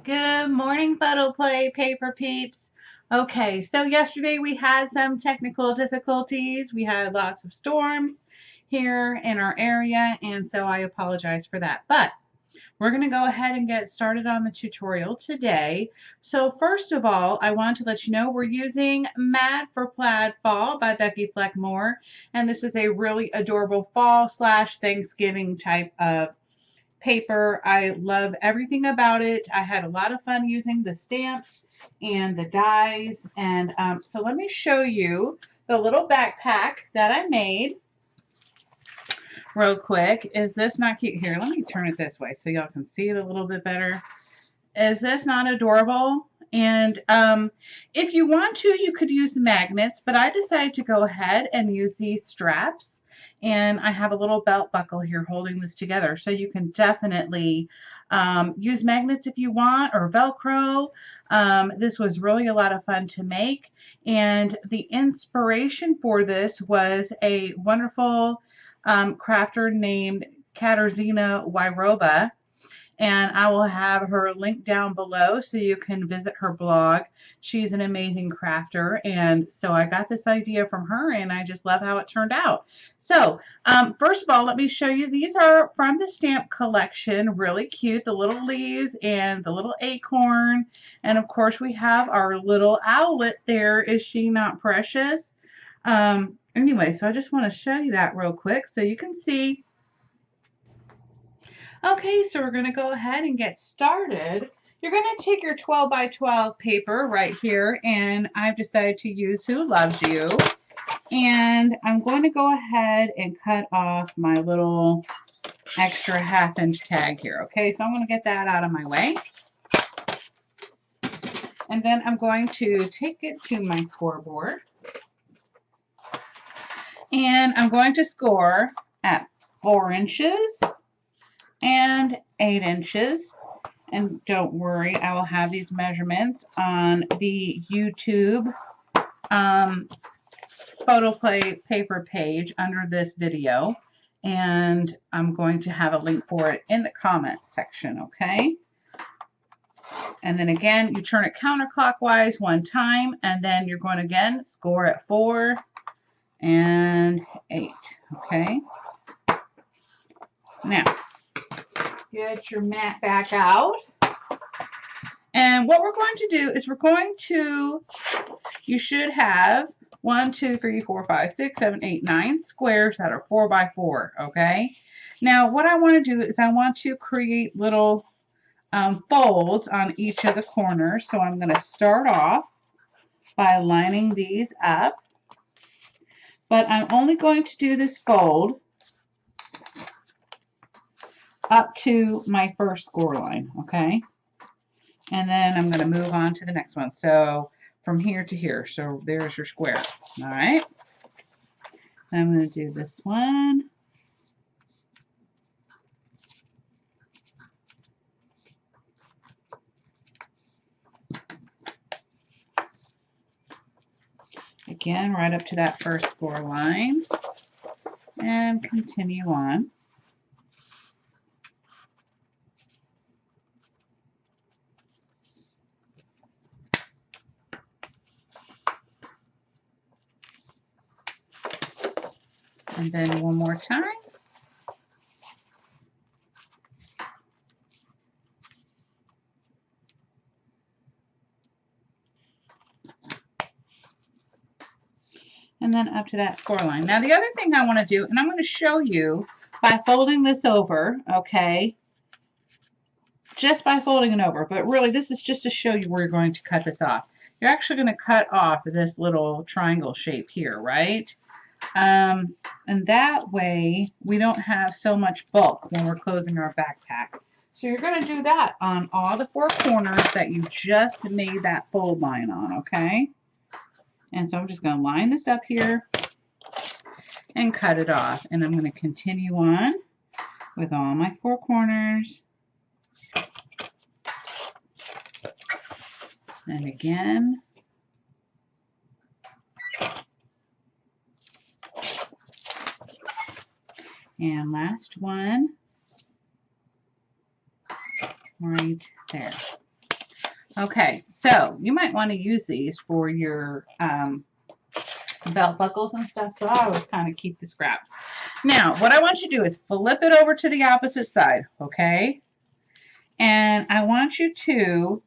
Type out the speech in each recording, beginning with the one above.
Good morning, Photo Play Paper Peeps. Okay, so yesterday we had some technical difficulties. We had lots of storms here in our area, and so I apologize for that. But we're going to go ahead and get started on the tutorial today. So first of all, I want to let you know we're using Mad for Plaid Fall by Becky Fleckmore, and this is a really adorable fall slash Thanksgiving type of paper. I love everything about it. I had a lot of fun using the stamps and the dies. And so let me show you the little backpack that I made real quick. Is this not cute? Here, let me turn it this way so y'all can see it a little bit better. Is this not adorable? And if you want to, you could use magnets, but I decided to go ahead and use these straps. And I have a little belt buckle here holding this together. So you can definitely use magnets if you want, or Velcro. This was really a lot of fun to make. And the inspiration for this was a wonderful crafter named Katarzyna Wyroba. And I will have her link down below so you can visit her blog. She's an amazing crafter, and so I got this idea from her, and I just love how it turned out. So first of all, let me show you. These are from the stamp collection. Really cute. The little leaves and the little acorn, and of course we have our little owlet there. Is she not precious? Anyway, so I just want to show you that real quick so you can see. Okay, so we're going to go ahead and get started. You're going to take your 12 by 12 paper right here, and I've decided to use Who Loves You. And I'm going to go ahead and cut off my little extra ½ inch tag here. Okay, so I'm going to get that out of my way. And then I'm going to take it to my scoreboard. And I'm going to score at 4 inches. And 8 inches. And don't worry, I will have these measurements on the YouTube Photo Play paper page under this video. And I'm going to have a link for it in the comment section, okay? And then again, you turn it counterclockwise 1 time, and then you're going to again score at 4 and 8, okay? Now, get your mat back out. And what we're going to do is you should have 1, 2, 3, 4, 5, 6, 7, 8, 9 squares that are 4 by 4, okay? Now, what I want to do is I want to create little folds on each of the corners. So I'm going to start off by lining these up. But I'm only going to do this fold up to my first score line, okay? And then I'm going to move on to the next one. So from here to here. So there's your square. All right. I'm going to do this one. Again, right up to that first score line. And continue on. And then one more time. And then up to that score line. Now the other thing I want to do, and I'm going to show you by folding this over, okay? Just by folding it over, but really this is just to show you where you're going to cut this off. You're actually going to cut off this little triangle shape here, right? And that way we don't have so much bulk when we're closing our backpack. So you're going to do that on all the 4 corners that you just made that fold line on, okay? And so I'm just going to line this up here and cut it off. And I'm going to continue on with all my 4 corners. And again. And last one right there. Okay, so you might want to use these for your belt buckles and stuff, so I always kind of keep the scraps. Now, what I want you to do is flip it over to the opposite side, okay? And I want you to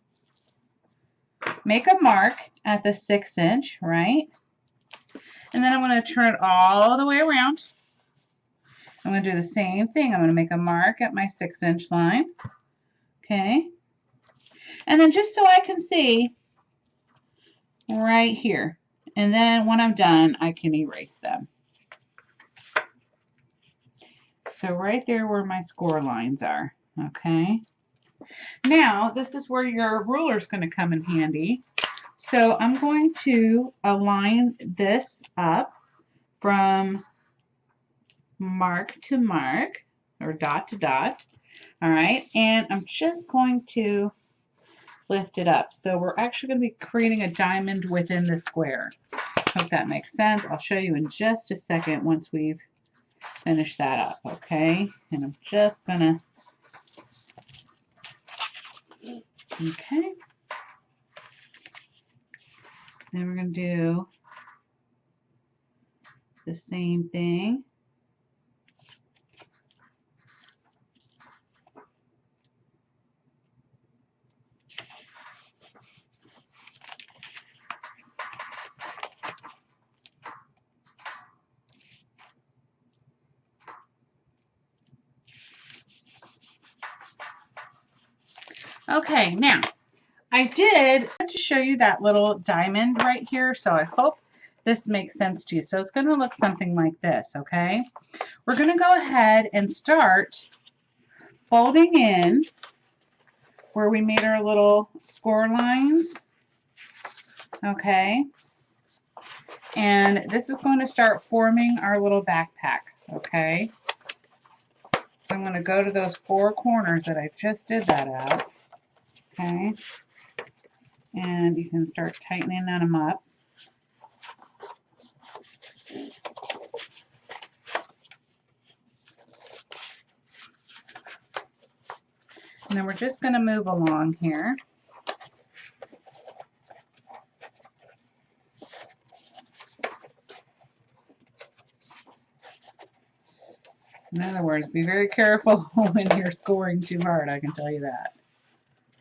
make a mark at the 6-inch, right? And then I'm going to turn it all the way around. I'm going to do the same thing. I'm going to make a mark at my 6-inch line, okay? And then just so I can see right here. And then when I'm done, I can erase them. So right there where my score lines are, okay? Now, this is where your ruler is going to come in handy. So I'm going to align this up from mark to mark, or dot to dot, all right? And I'm just going to lift it up. So we're actually going to be creating a diamond within the square. Hope that makes sense. I'll show you in just a second once we've finished that up, okay? And I'm just going to, okay. Then we're going to do the same thing. Okay, now I did to show you that little diamond right here, so I hope this makes sense to you. So it's going to look something like this, okay? We're going to go ahead and start folding in where we made our little score lines, okay? And this is going to start forming our little backpack, okay? So I'm going to go to those 4 corners that I just did that at, okay? And you can start tightening them up. And then we're just going to move along here. In other words, be very careful when you're scoring too hard, I can tell you that.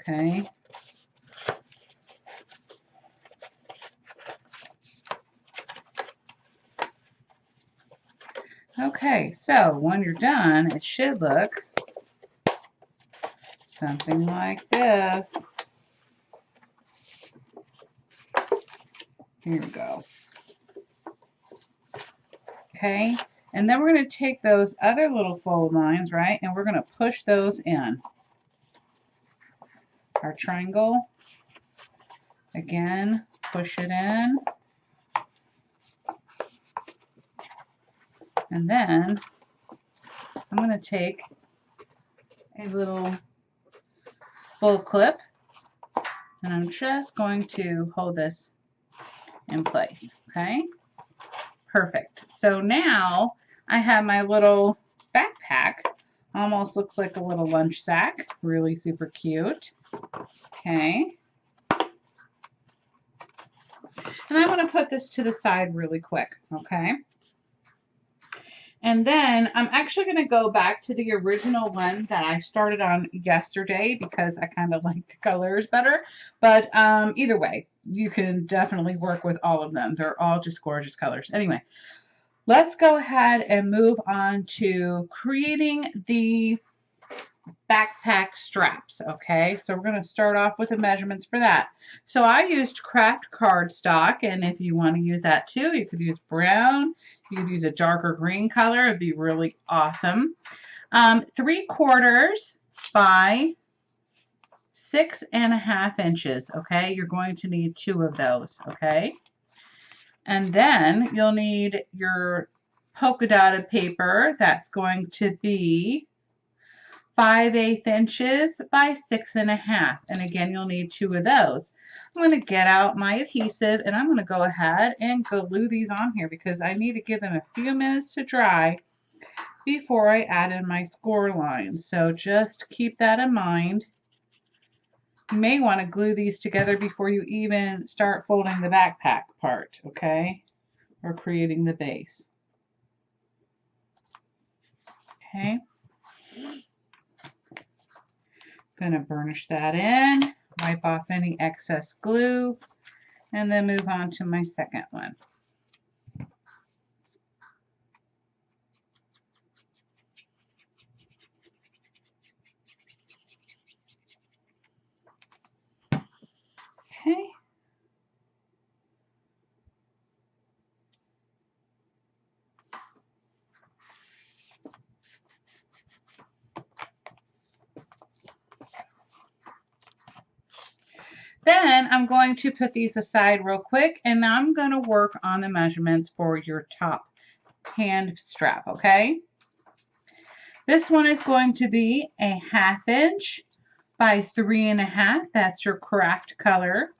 Okay. Okay, so when you're done, it should look something like this. Here we go. Okay, and then we're going to take those other little fold lines, right, and we're going to push those in. Our triangle, again, push it in. And then I'm going to take a little full clip and I'm just going to hold this in place, okay? Perfect. So now I have my little backpack. Almost looks like a little lunch sack. Really super cute. Okay. And I'm going to put this to the side really quick, okay? And then I'm actually going to go back to the original one that I started on yesterday because I kind of like the colors better. But either way, you can definitely work with all of them. They're all just gorgeous colors. Anyway, let's go ahead and move on to creating the backpack straps, okay? So we're going to start off with the measurements for that. So I used craft cardstock, and if you want to use that too, you could use brown, you could use a darker green color, it'd be really awesome. 3/4 by 6.5 inches, okay? You're going to need 2 of those, okay? And then you'll need your polka dotted paper. That's going to be 5/8 inches by 6.5. And again, you'll need 2 of those. I'm going to get out my adhesive and I'm going to go ahead and glue these on here because I need to give them a few minutes to dry before I add in my score lines. So just keep that in mind. You may want to glue these together before you even start folding the backpack part, okay? Or creating the base. Okay. Going to burnish that in, wipe off any excess glue, and then move on to my second one. Okay. Then I'm going to put these aside real quick, and I'm going to work on the measurements for your top hand strap, okay? This one is going to be a 1/2 inch by 3.5. That's your craft color.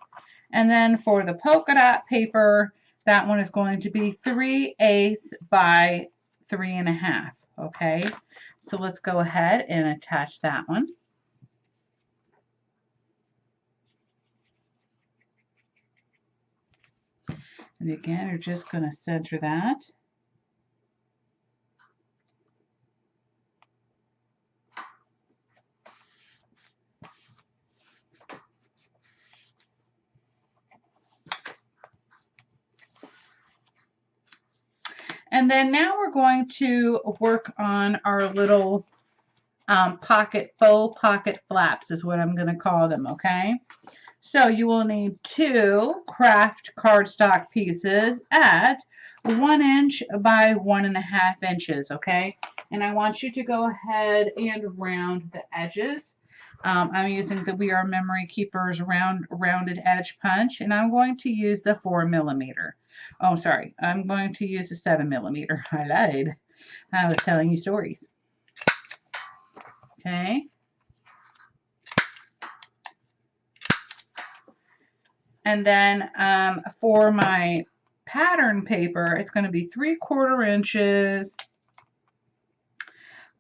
And then for the polka dot paper, that one is going to be 3/8 by 3.5. Okay, so let's go ahead and attach that one. And again, you're just going to center that. And then now we're going to work on our little faux pocket flaps is what I'm going to call them, okay? So you will need 2 craft cardstock pieces at 1 inch by 1.5 inches, okay? And I want you to go ahead and round the edges. I'm using the We Are Memory Keepers rounded edge punch, and I'm going to use the 4mm. Oh, sorry, I'm going to use the 7mm. I lied. I was telling you stories. Okay. And then for my pattern paper, it's going to be 3/4 inches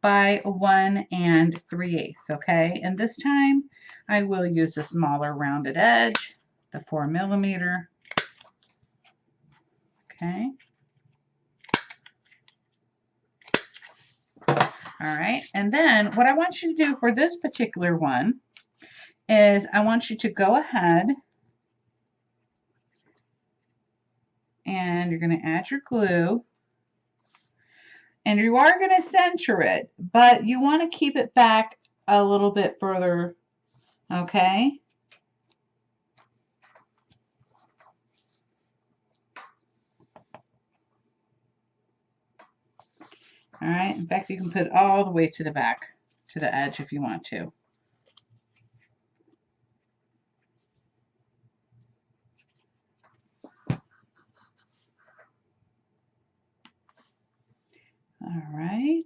by 1 3/8, okay? And this time I will use a smaller rounded edge, the 4mm. Okay. All right. And then what I want you to do for this particular one is I want you to go ahead and you're going to add your glue. And you are going to center it, but you want to keep it back a little bit further, okay? All right. In fact, you can put it all the way to the back, to the edge if you want to. All right.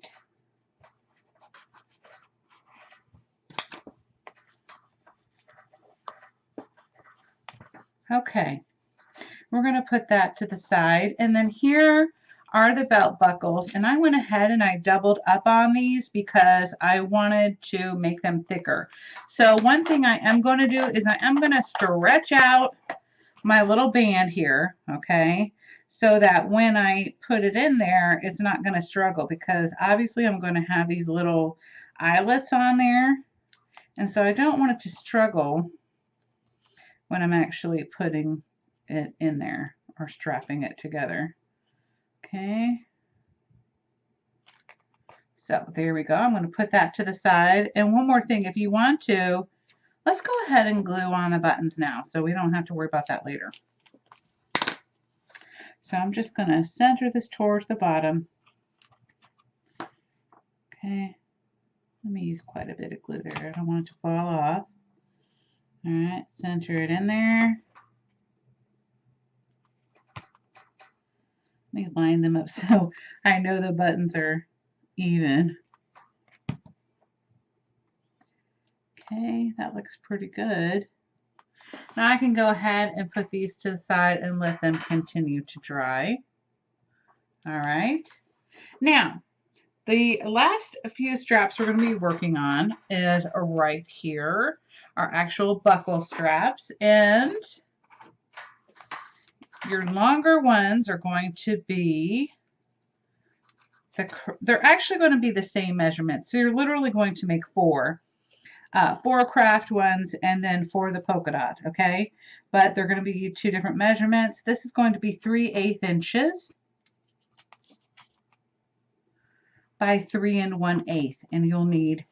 Okay. We're going to put that to the side. And then here are the belt buckles. And I went ahead and I doubled up on these because I wanted to make them thicker. So one thing I am going to do is I am going to stretch out my little band here, okay, so that when I put it in there, it's not going to struggle, because obviously I'm going to have these little eyelets on there, and so I don't want it to struggle when I'm actually putting it in there or strapping it together. Okay, so there we go. I'm going to put that to the side. And one more thing, if you want to, let's go ahead and glue on the buttons now so we don't have to worry about that later. So I'm just going to center this towards the bottom. Okay, let me use quite a bit of glue there. I don't want it to fall off. All right, center it in there. Let me line them up so I know the buttons are even. Okay, that looks pretty good. Now I can go ahead and put these to the side and let them continue to dry. All right. Now, the last few straps we're going to be working on is right here. our actual buckle straps, and your longer ones are going to be, they're actually going to be the same measurement. So you're literally going to make four craft ones and then for the polka dot, okay? But they're going to be two different measurements. This is going to be 3/8 inches by 3 1/8, and you'll need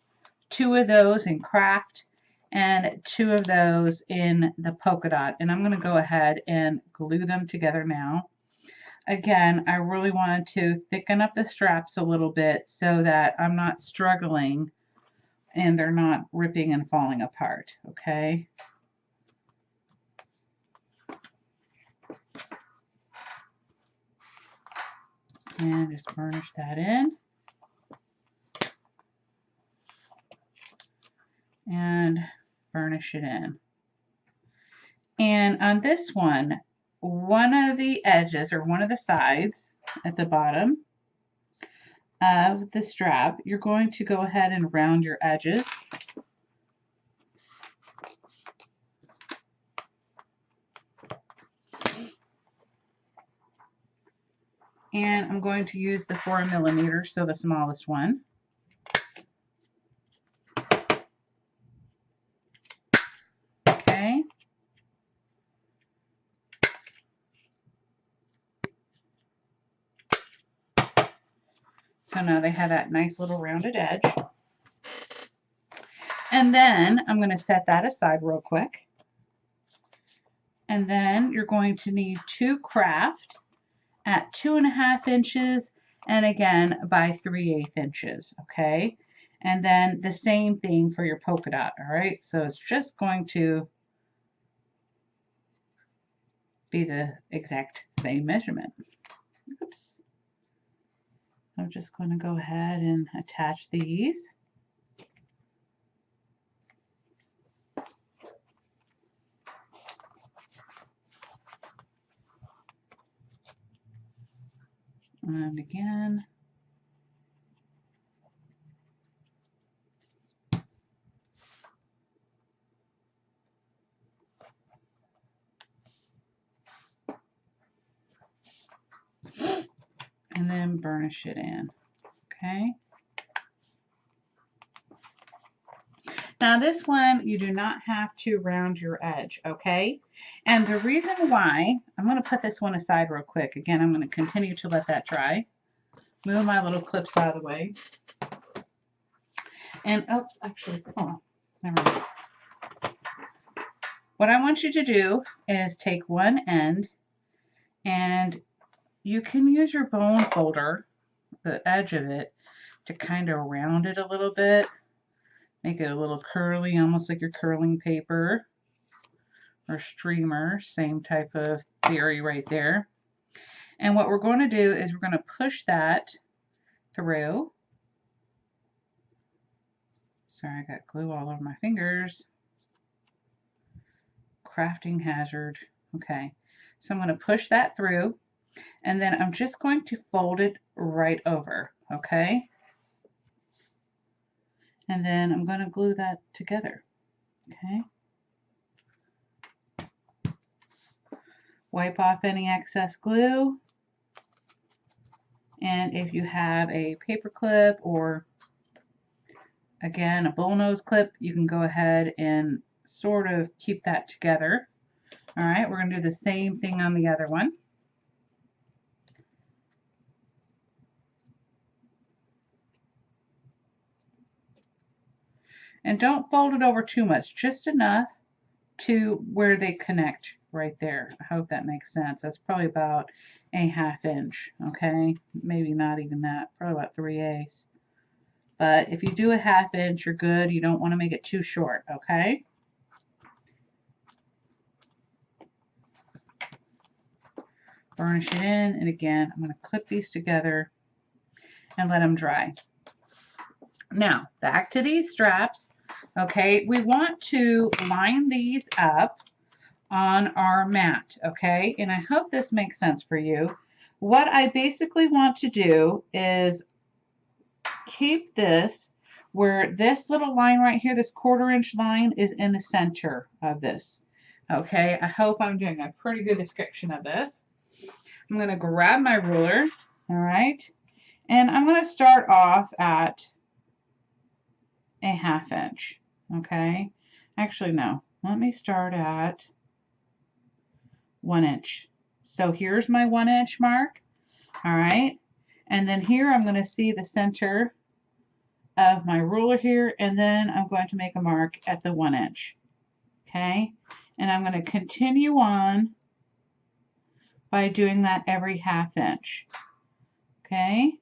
2 of those in craft and 2 of those in the polka dot. And I'm going to go ahead and glue them together now. Again, I really wanted to thicken up the straps a little bit so that I'm not struggling and they're not ripping and falling apart, okay? And just burnish that in. And burnish it in. And on this one of the edges or one of the sides at the bottom of the strap, you're going to go ahead and round your edges. And I'm going to use the 4 millimeters, so the smallest one. Okay. So now they have that nice little rounded edge. And then I'm going to set that aside real quick. And then you're going to need 2 craft at 2.5 inches and again by 3/8 inches, okay? And then the same thing for your polka dot, all right? So it's just going to be the exact same measurement. Oops. I'm just going to go ahead and attach these. And again. And then burnish it in, okay? Now this one, you do not have to round your edge, okay? And the reason why, I'm going to put this one aside real quick. Again, I'm going to continue to let that dry. Move my little clips out of the way. And, oops, actually, hold on. Never mind. What I want you to do is take one end, and you can use your bone folder, the edge of it, to kind of round it a little bit. Make it a little curly, almost like you're curling paper or streamer. Same type of theory right there. And what we're going to do is we're going to push that through. Sorry, I got glue all over my fingers. Crafting hazard. Okay, so I'm going to push that through, and then I'm just going to fold it right over, okay? And then I'm going to glue that together, okay? Wipe off any excess glue. And if you have a paper clip or, again, a bullnose clip, you can go ahead and sort of keep that together. All right, we're going to do the same thing on the other one. And don't fold it over too much, just enough to where they connect right there. I hope that makes sense. That's probably about a 1/2 inch, okay? Maybe not even that, probably about 3/8. But if you do a 1/2 inch, you're good. You don't want to make it too short, okay? Burnish it in, and again, I'm going to clip these together and let them dry. Now, back to these straps. Okay, we want to line these up on our mat, okay? And I hope this makes sense for you. What I basically want to do is keep this where this little line right here, this 1/4 inch line, is in the center of this. Okay, I hope I'm doing a pretty good description of this. I'm going to grab my ruler, all right, and I'm going to start off at a 1/2 inch, okay? Actually, no, let me start at 1 inch. So here's my 1 inch mark, all right, and then here I'm going to see the center of my ruler here, and then I'm going to make a mark at the 1 inch, okay? And I'm going to continue on by doing that every 1/2 inch, okay?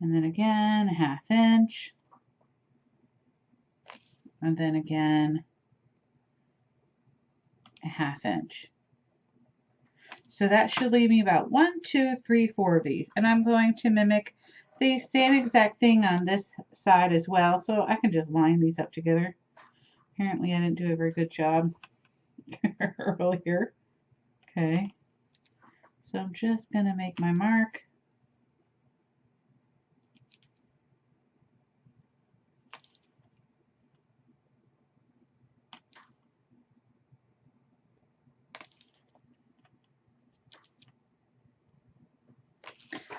And then again, a 1/2 inch, and then again, a 1/2 inch. So that should leave me about 1, 2, 3, 4 of these. And I'm going to mimic the same exact thing on this side as well. So I can just line these up together. Apparently I didn't do a very good job earlier. Okay. So I'm just going to make my mark.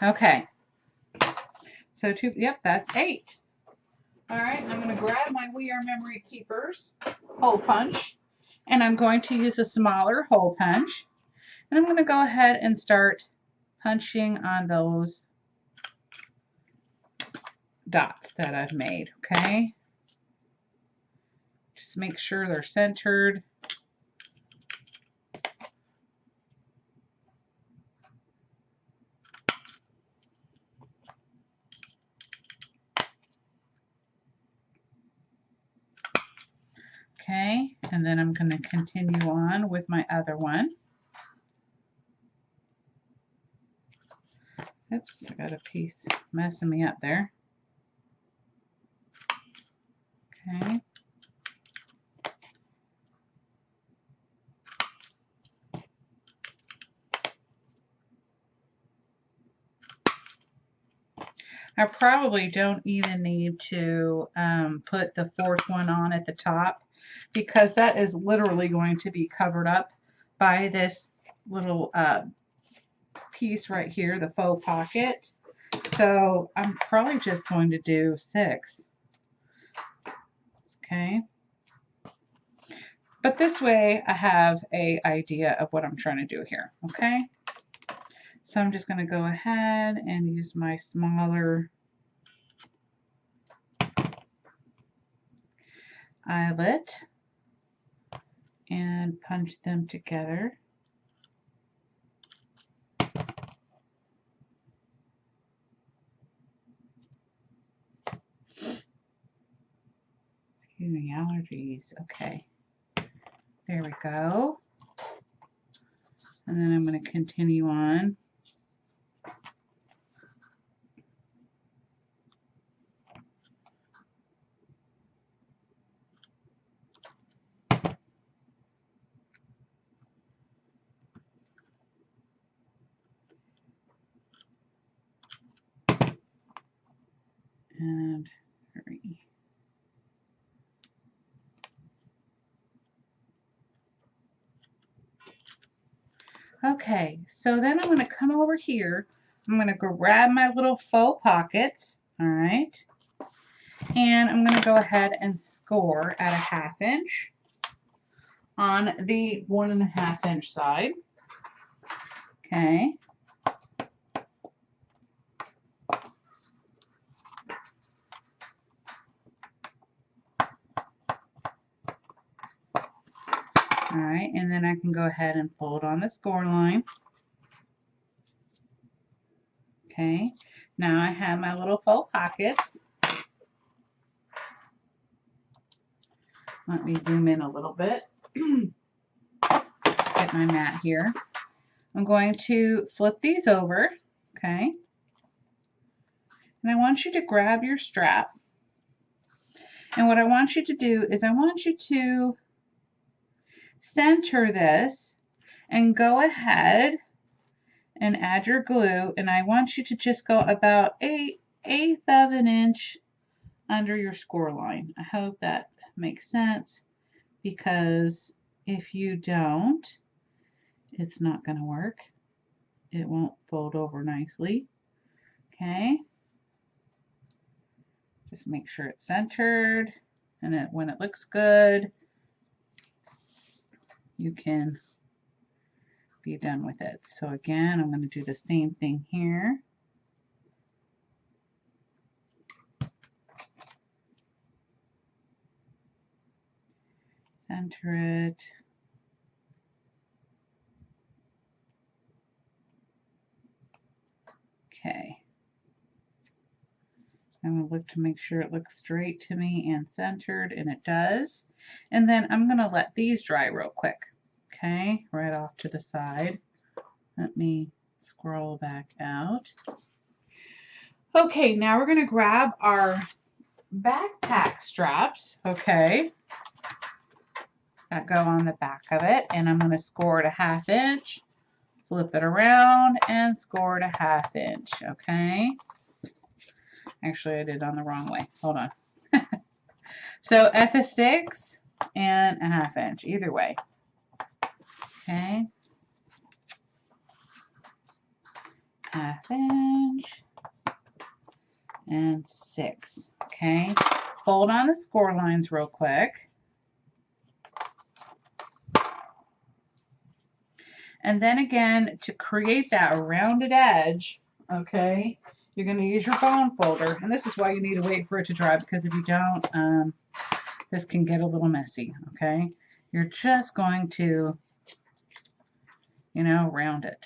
Okay. So yep, that's 8. All right, I'm going to grab my We Are Memory Keepers hole punch, and I'm going to use a smaller hole punch, and I'm going to go ahead and start punching on those dots that I've made, okay? Just make sure they're centered. Okay, and then I'm going to continue on with my other one. Oops, I got a piece messing me up there. Okay. I probably don't even need to put the 4th one on at the top, because that is literally going to be covered up by this little piece right here, the faux pocket. So I'm probably just going to do 6. Okay. But this way I have an idea of what I'm trying to do here. Okay. So I'm just going to go ahead and use my smaller eyelet and punch them together. Excuse me, allergies. Okay. There we go. And then I'm going to continue on. And 3. Okay, so then I'm going to come over here. I'm going to grab my little faux pockets, all right, and I'm going to go ahead and score at a 1/2 inch on the 1.5 inch side. Okay. All right, and then I can go ahead and fold on the score line. Okay, now I have my little faux pockets. Let me zoom in a little bit. Get my mat here. I'm going to flip these over, okay? And I want you to grab your strap. And what I want you to do is I want you to center this and go ahead and add your glue, and I want you to just go about 1/8 of an inch under your score line. I hope that makes sense, because if you don't, it's not going to work. It won't fold over nicely. Okay. Just make sure it's centered, and when it looks good, you can be done with it. So again, I'm going to do the same thing here. Center it. Okay. I'm going to look to make sure it looks straight to me and centered, and it does. And then I'm going to let these dry real quick. Okay, right off to the side. Let me scroll back out. Okay, now we're going to grab our backpack straps, okay, that go on the back of it, and I'm going to score it a 1/2 inch, flip it around, and score it a 1/2 inch, okay. Actually, I did it on the wrong way. Hold on. So at the 6 and a 1/2 inch, either way. Okay. 1/2 inch and 6. Okay. Hold on the score lines real quick. And then again, to create that rounded edge, okay, you're going to use your bone folder. And this is why you need to wait for it to dry, because if you don't, this can get a little messy, okay? You're just going to, you know, round it.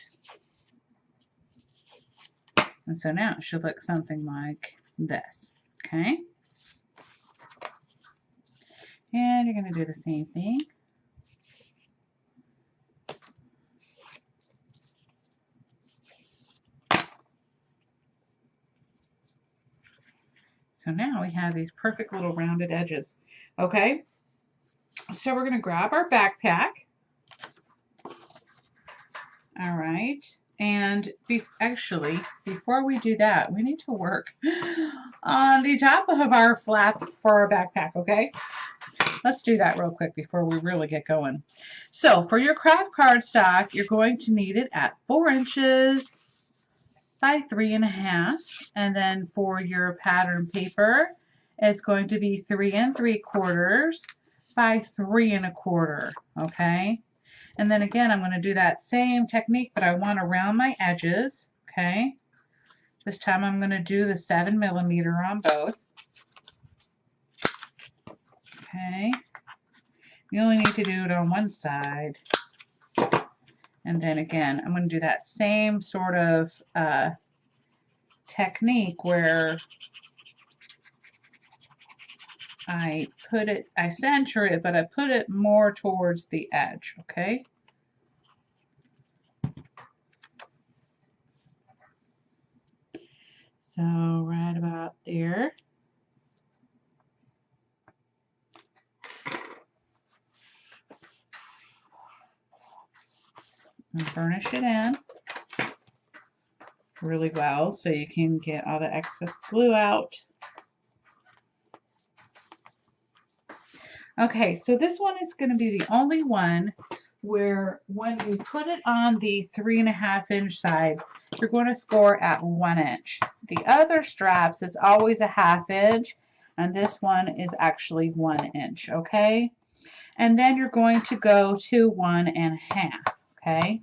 And so now it should look something like this, okay? And you're going to do the same thing. So now we have these perfect little rounded edges, okay? So we're going to grab our backpack. All right. And actually, before we do that, we need to work on the top of our flap for our backpack, okay? Let's do that real quick before we really get going. So for your craft cardstock, you're going to need it at 4 inches by 3.5. And then for your pattern paper, it's going to be 3 3/4 by 3 1/4, okay? And then again, I'm going to do that same technique, but I want to round my edges, okay? This time I'm going to do the 7 millimeter on both. Okay. You only need to do it on one side. And then again, I'm going to do that same sort of technique where I center it, but I put it more towards the edge, okay? So right about there. And burnish it in really well so you can get all the excess glue out. Okay, so this one is going to be the only one where when you put it on the 3.5 inch side, you're going to score at 1 inch. The other straps is always a 1/2 inch, and this one is actually 1 inch, okay? And then you're going to go to 1.5, okay?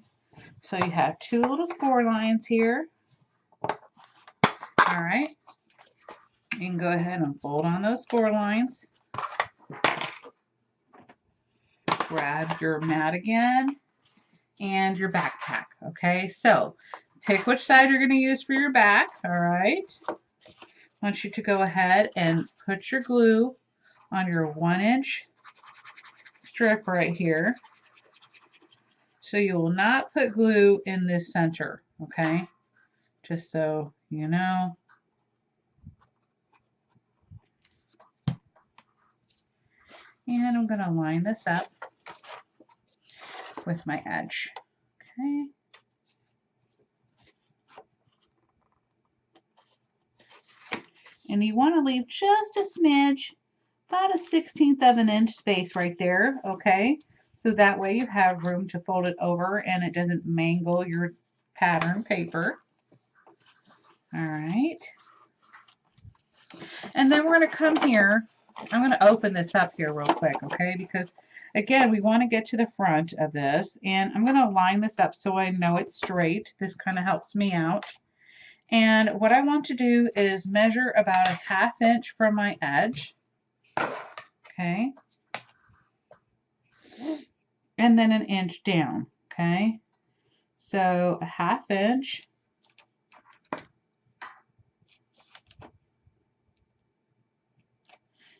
So you have 2 little score lines here. All right. You can go ahead and fold on those score lines. Grab your mat again and your backpack, okay? So pick which side you're going to use for your back, all right? I want you to go ahead and put your glue on your 1 inch strip right here. So you will not put glue in this center, okay? Just so you know. And I'm going to line this up with my edge, okay? And you want to leave just a smidge, about a 1/16 of an inch space right there, okay? So that way you have room to fold it over and it doesn't mangle your pattern paper. All right. And then we're going to come here. I'm going to open this up here real quick, okay? Because again, we want to get to the front of this, and I'm going to line this up so I know it's straight. This kind of helps me out. And what I want to do is measure about a 1/2 inch from my edge, okay? And then an inch down, okay? So a 1/2 inch.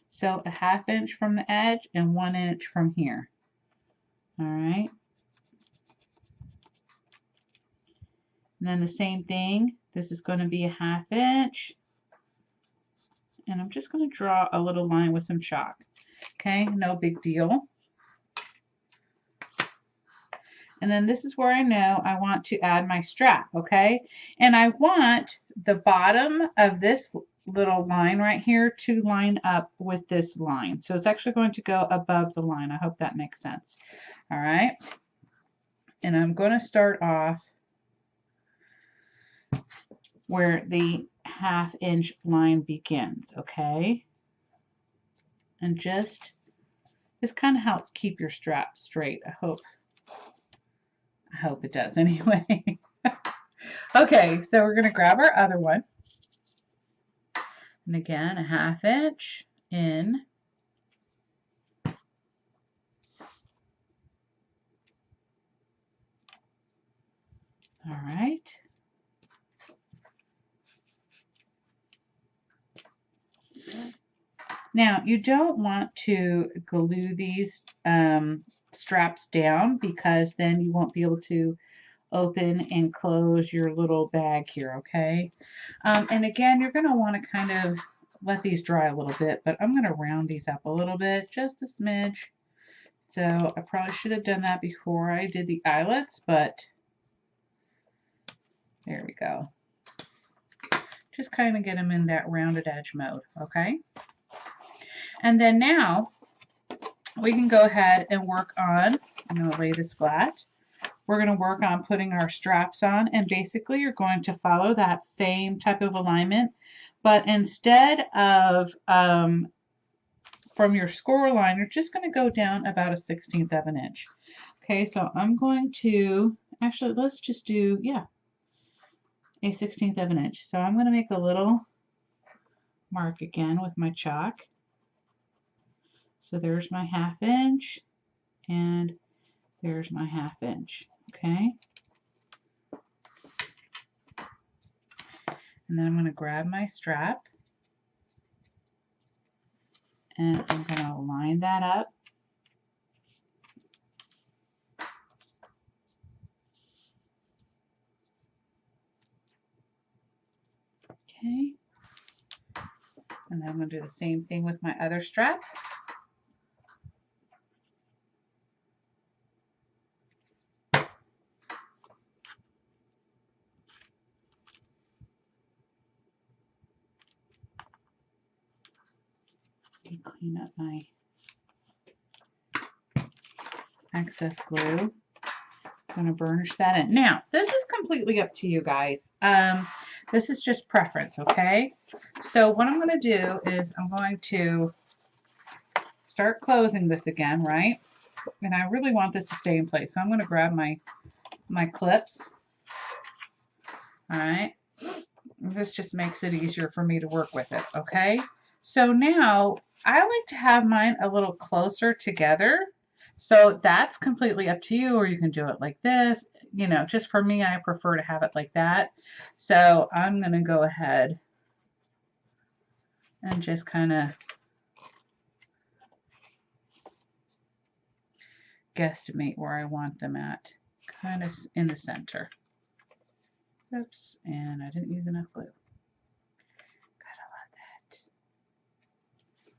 So a 1/2 inch from the edge and 1 inch from here. All right. And then the same thing. This is going to be a 1/2 inch. And I'm just going to draw a little line with some chalk. Okay, no big deal. And then this is where I know I want to add my strap, okay? And I want the bottom of this little line right here to line up with this line. So it's actually going to go above the line. I hope that makes sense. All right. And I'm going to start off where the 1/2 inch line begins, okay? And just, this kind of helps keep your strap straight. I hope it does anyway. Okay, so we're going to grab our other one. And again, a 1/2 inch in. All right. Now, you don't want to glue these straps down, because then you won't be able to open and close your little bag here, okay? And again, you're going to want to kind of let these dry a little bit, but I'm going to round these up a little bit, just a smidge. So I probably should have done that before I did the eyelets, but there we go. Just kind of get them in that rounded edge mode, okay? And then now we can go ahead and work on, I'm going to lay this flat. We're going to work on putting our straps on, and basically you're going to follow that same type of alignment, but instead of from your score line, you're just going to go down about a 1/16 of an inch. Okay, so I'm going to, actually let's just do, yeah, a 1/16 of an inch. So I'm going to make a little mark again with my chalk. So there's my 1/2 inch, and there's my 1/2 inch, okay? And then I'm going to grab my strap, and I'm going to line that up. Okay. And then I'm going to do the same thing with my other strap. Clean up my excess glue. I'm going to burnish that in. Now, this is completely up to you guys. This is just preference, okay? So what I'm going to do is I'm going to start closing this again, right? And I really want this to stay in place. So I'm going to grab my clips. All right. This just makes it easier for me to work with it, okay? So now I like to have mine a little closer together. So that's completely up to you, or you can do it like this. You know, just for me, I prefer to have it like that. So I'm going to go ahead and just kind of guesstimate where I want them at, kind of in the center. Oops, and I didn't use enough glue. Gotta love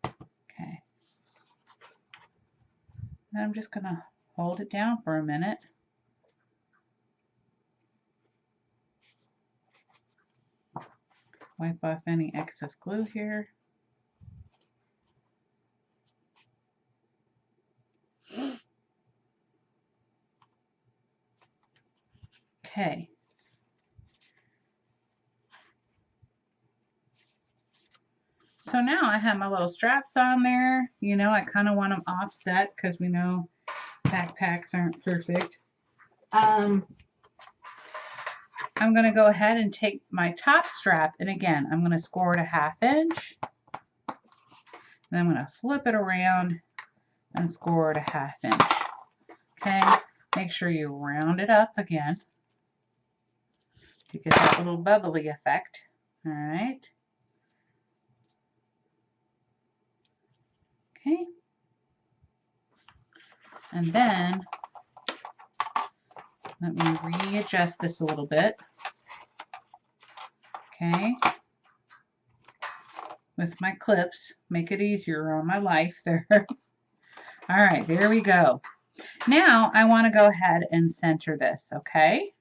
that. Okay. Then I'm just gonna hold it down for a minute. wipe off any excess glue here. Okay. So now I have my little straps on there. You know, I kind of want them offset because we know backpacks aren't perfect. I'm going to go ahead and take my top strap, and again, I'm going to score it a 1/2 inch. Then I'm going to flip it around and score it a 1/2 inch. Okay, make sure you round it up again to get that little bubbly effect. All right. Okay. And then let me readjust this a little bit. Okay. With my clips, make it easier on my life there. All right, there we go. Now I want to go ahead and center this, okay?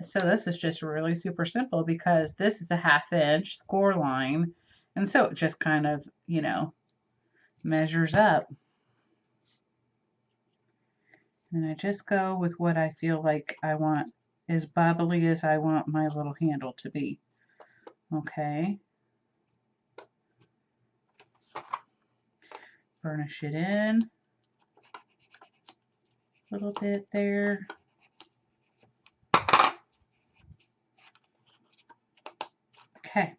So this is just really super simple because this is a 1/2 inch score line, and so it just kind of, you know, measures up. And I just go with what I feel like I want, as bubbly as I want my little handle to be. Okay. Burnish it in a little bit there. Okay.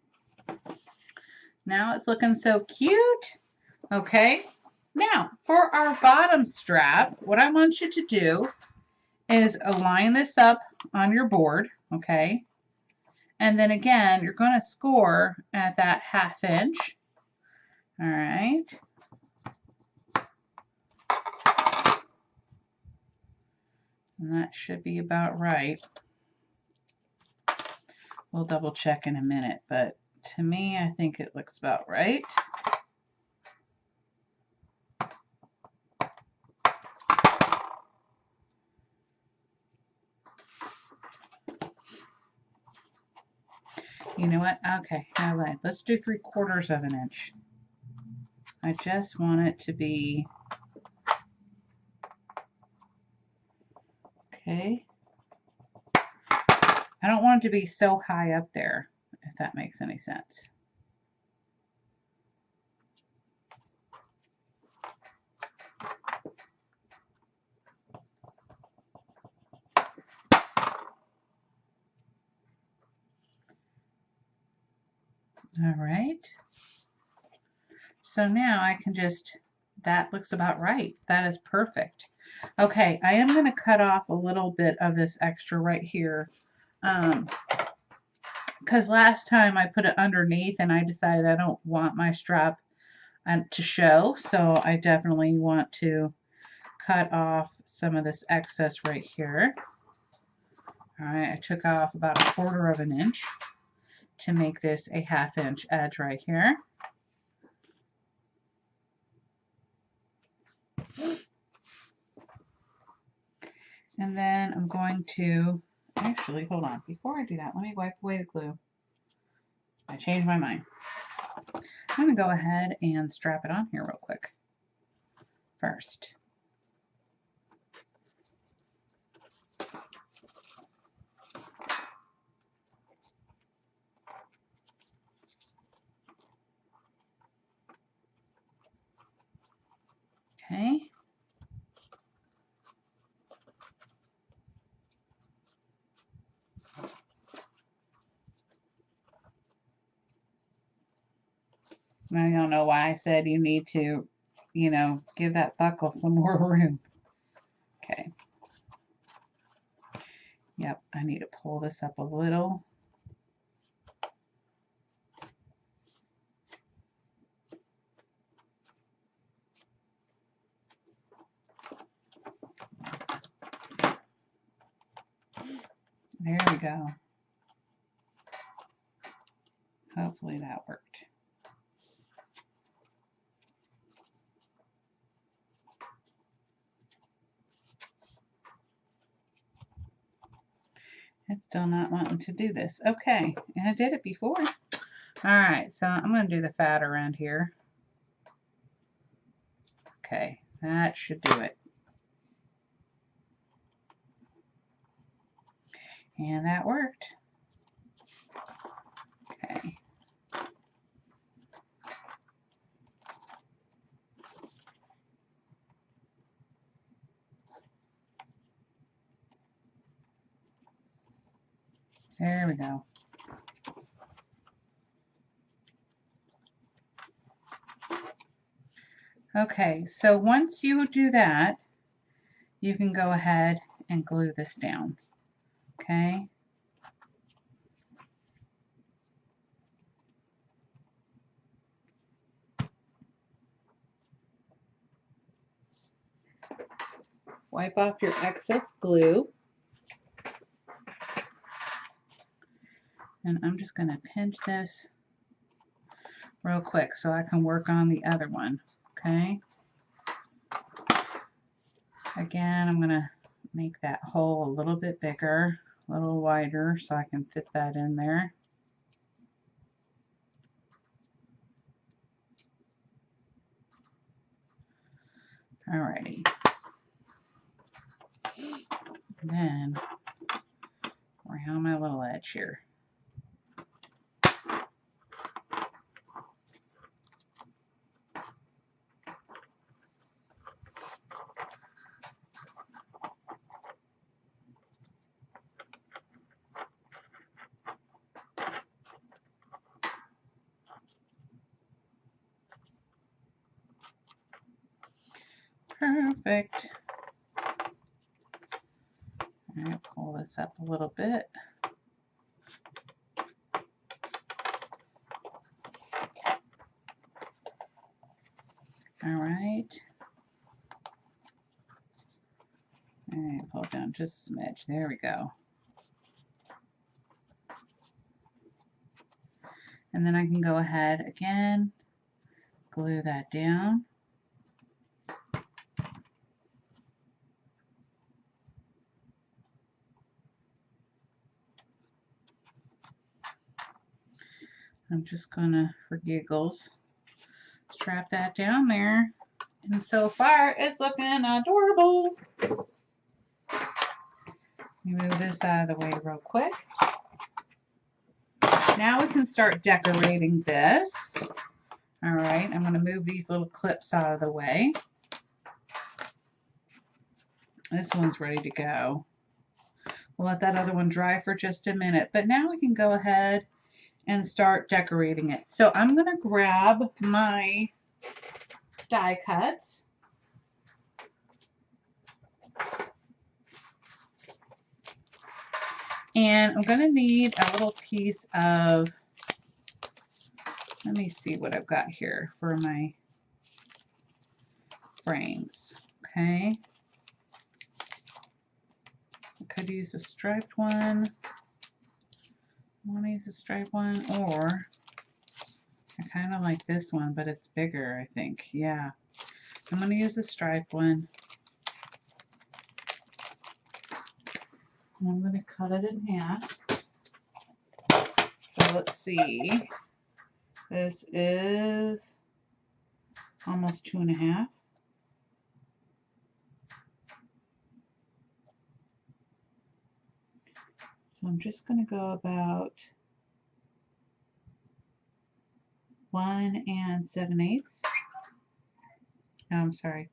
Now it's looking so cute. Okay. Now, for our bottom strap, what I want you to do is align this up on your board, okay? And then again, you're going to score at that 1/2 inch. All right. And that should be about right. We'll double check in a minute, but to me, I think it looks about right. You know what? Okay, all right. Let's do 3/4 of an inch. I just want it to be okay. I don't want it to be so high up there, if that makes any sense. All right. So now I can just, that looks about right. That is perfect. Okay, I am going to cut off a little bit of this extra right here. Because last time I put it underneath and I decided I don't want my strap to show. So I definitely want to cut off some of this excess right here. All right, I took off about 1/4 of an inch to make this a 1/2 inch edge right here. And then I'm going to, actually, hold on. Before I do that, let me wipe away the glue. I changed my mind. I'm going to go ahead and strap it on here real quick first. Okay. I don't know why I said you need to, you know, give that buckle some more room. Okay. Yep, I need to pull this up a little. There we go. Hopefully that worked. Still not wanting to do this. Okay, and I did it before. Alright, so I'm going to do the fat around here. Okay, that should do it. And that worked. Okay. There we go. Okay, so once you do that, you can go ahead and glue this down. Okay. Wipe off your excess glue. And I'm just going to pinch this real quick so I can work on the other one. Okay. Again, I'm going to make that hole a little bit bigger, a little wider so I can fit that in there. Alrighty. And then around my little edge here. Perfect. All right, pull this up a little bit. All right. All right, pull it down just a smidge. There we go. And then I can go ahead again, glue that down. I'm just gonna, for giggles, strap that down there. And so far, it's looking adorable. Move this out of the way real quick. Now we can start decorating this. All right, I'm gonna move these little clips out of the way. This one's ready to go. We'll let that other one dry for just a minute, but now we can go ahead and start decorating it. So I'm gonna grab my die cuts. And I'm gonna need a little piece of, let me see what I've got here for my frames, okay? I could use a striped one. I want to use a striped one, or I kind of like this one, but it's bigger, I think. Yeah, I'm going to use a striped one. And I'm going to cut it in half. So let's see. This is almost 2.5. So I'm just going to go about 1 7/8. No, I'm sorry.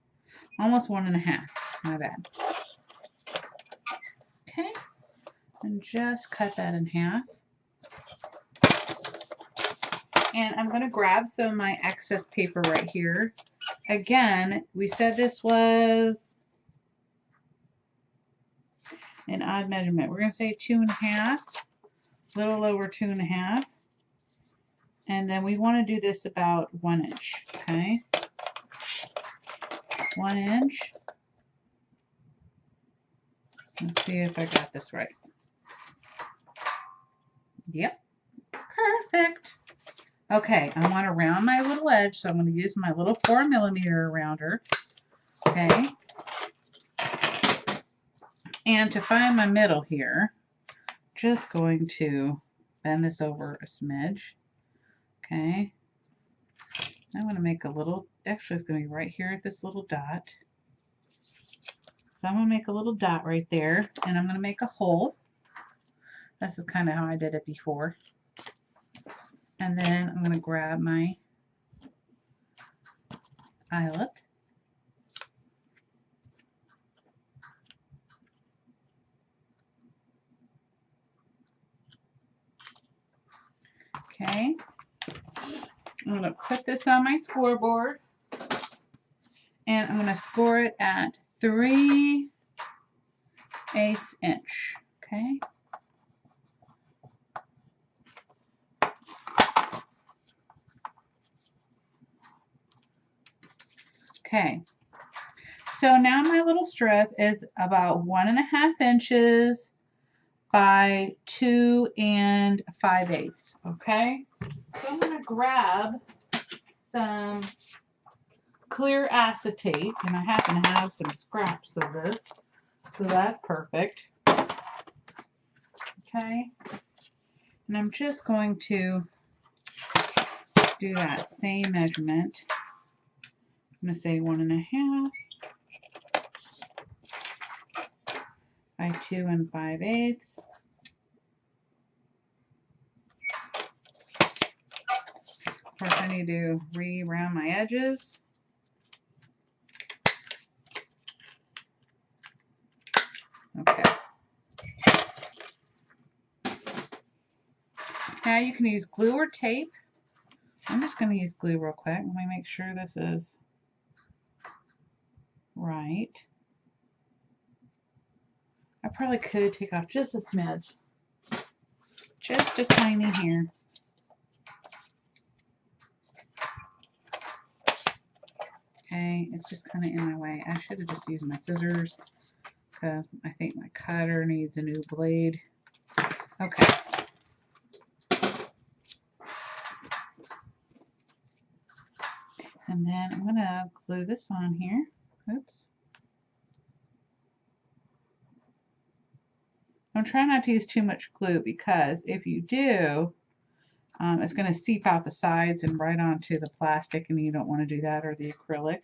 Almost 1.5. My bad. Okay. And just cut that in half. And I'm going to grab some of my excess paper right here. Again, we said this was an odd measurement. We're going to say 2.5, a little over 2.5. And then we want to do this about 1 inch, okay? 1 inch. Let's see if I got this right. Yep, perfect. Okay, I want to round my little edge, so I'm going to use my little 4mm rounder, okay? And to find my middle here, just going to bend this over a smidge. Okay. I'm going to make a little, actually it's going to be right here at this little dot. So I'm going to make a little dot right there, and I'm going to make a hole. This is kind of how I did it before. And then I'm going to grab my eyelet. Okay. I'm going to put this on my scoreboard, and I'm going to score it at 3/8 inch. Okay. Okay. So now my little strip is about 1.5 inches by 2 5/8. Okay. So I'm going to grab some clear acetate, and I happen to have some scraps of this, so that's perfect. Okay. And I'm just going to do that same measurement. I'm going to say 1.5 by 2 5/8. Of course, I need to re-round my edges. Okay. Now you can use glue or tape. I'm just going to use glue real quick. Let me make sure this is right. I probably could take off just a smidge. Just a tiny hair. Okay, it's just kind of in my way. I should have just used my scissors because I think my cutter needs a new blade. Okay. And then I'm going to glue this on here. Oops. I'm trying not to use too much glue because if you do, it's going to seep out the sides and right onto the plastic, and you don't want to do that, or the acrylic.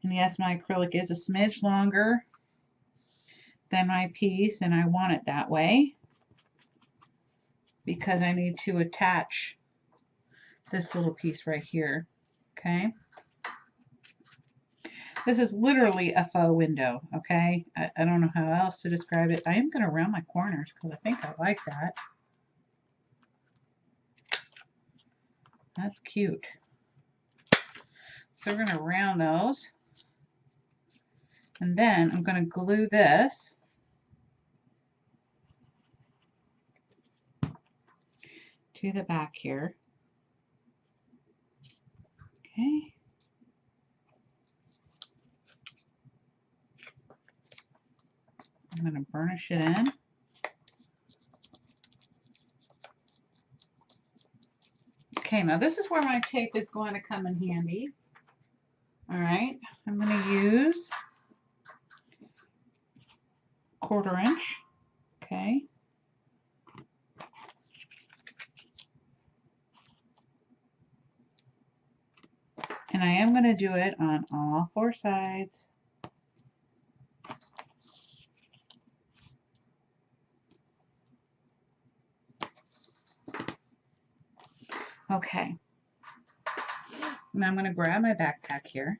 And yes, my acrylic is a smidge longer than my piece, and I want it that way because I need to attach this little piece right here. Okay. This is literally a faux window, okay? I don't know how else to describe it. I am going to round my corners because I think I like that. That's cute. So we're going to round those. And then I'm going to glue this to the back here. Okay. I'm going to burnish it in. Okay, now this is where my tape is going to come in handy. All right, I'm going to use 1/4 inch. Okay. And I am going to do it on all 4 sides. Okay. Now I'm going to grab my backpack here.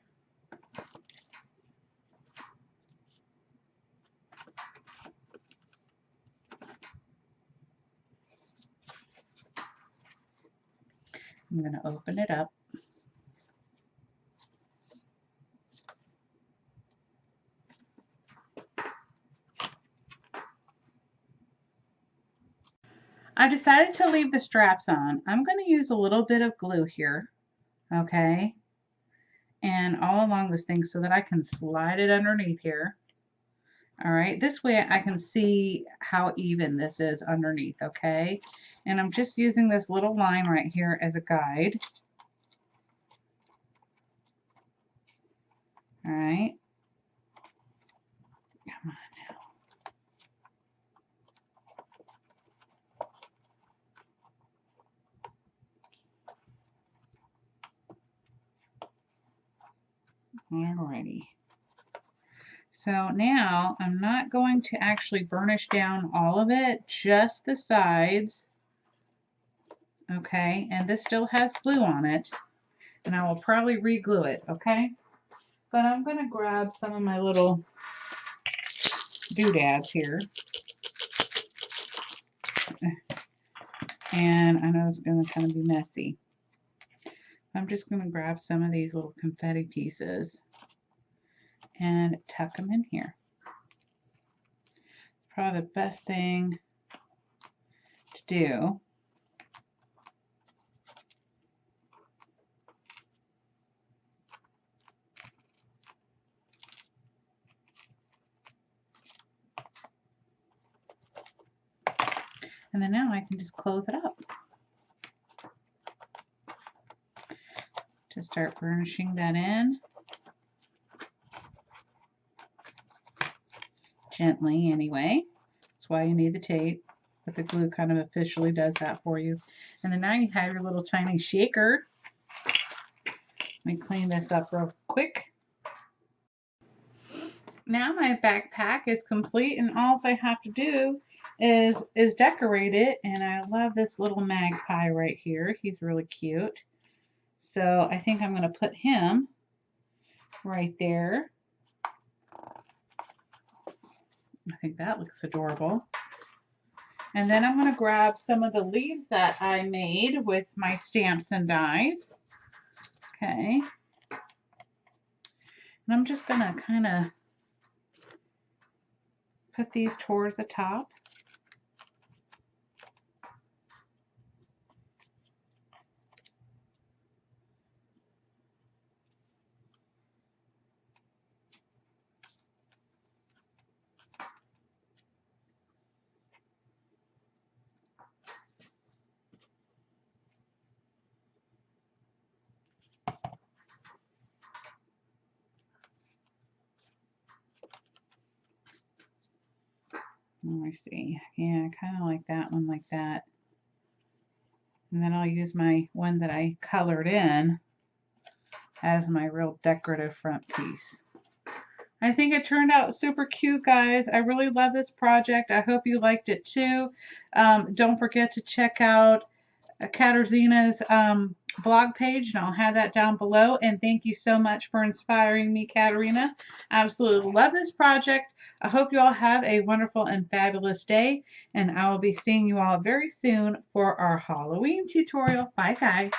I'm going to open it up. I decided to leave the straps on. I'm going to use a little bit of glue here, okay, and all along this thing so that I can slide it underneath here. All right, this way I can see how even this is underneath, okay? And I'm just using this little line right here as a guide. All right. Come on now. Alrighty. So now I'm not going to actually burnish down all of it, just the sides. Okay, and this still has glue on it, and I will probably re-glue it, okay? But I'm going to grab some of my little doodads here. And I know it's going to kind of be messy. I'm just going to grab some of these little confetti pieces and tuck them in here. Probably the best thing to do. And then now I can just close it up to start burnishing that in. Gently anyway. That's why you need the tape. But the glue kind of officially does that for you. And then now you have your little tiny shaker. Let me clean this up real quick. Now my backpack is complete, and all I have to do is decorate it. And I love this little magpie right here. He's really cute. So I think I'm going to put him right there. I think that looks adorable. And then I'm going to grab some of the leaves that I made with my stamps and dies. Okay. And I'm just going to kind of put these towards the top. Let me see. Yeah, I kind of like that one like that. And then I'll use my one that I colored in as my real decorative front piece. I think it turned out super cute, guys. I really love this project. I hope you liked it too. Don't forget to check out Katarzina's blog page, and I'll have that down below. And thank you so much for inspiring me, Katarina. I absolutely love this project. I hope you all have a wonderful and fabulous day, and I will be seeing you all very soon for our Halloween tutorial. Bye, guys.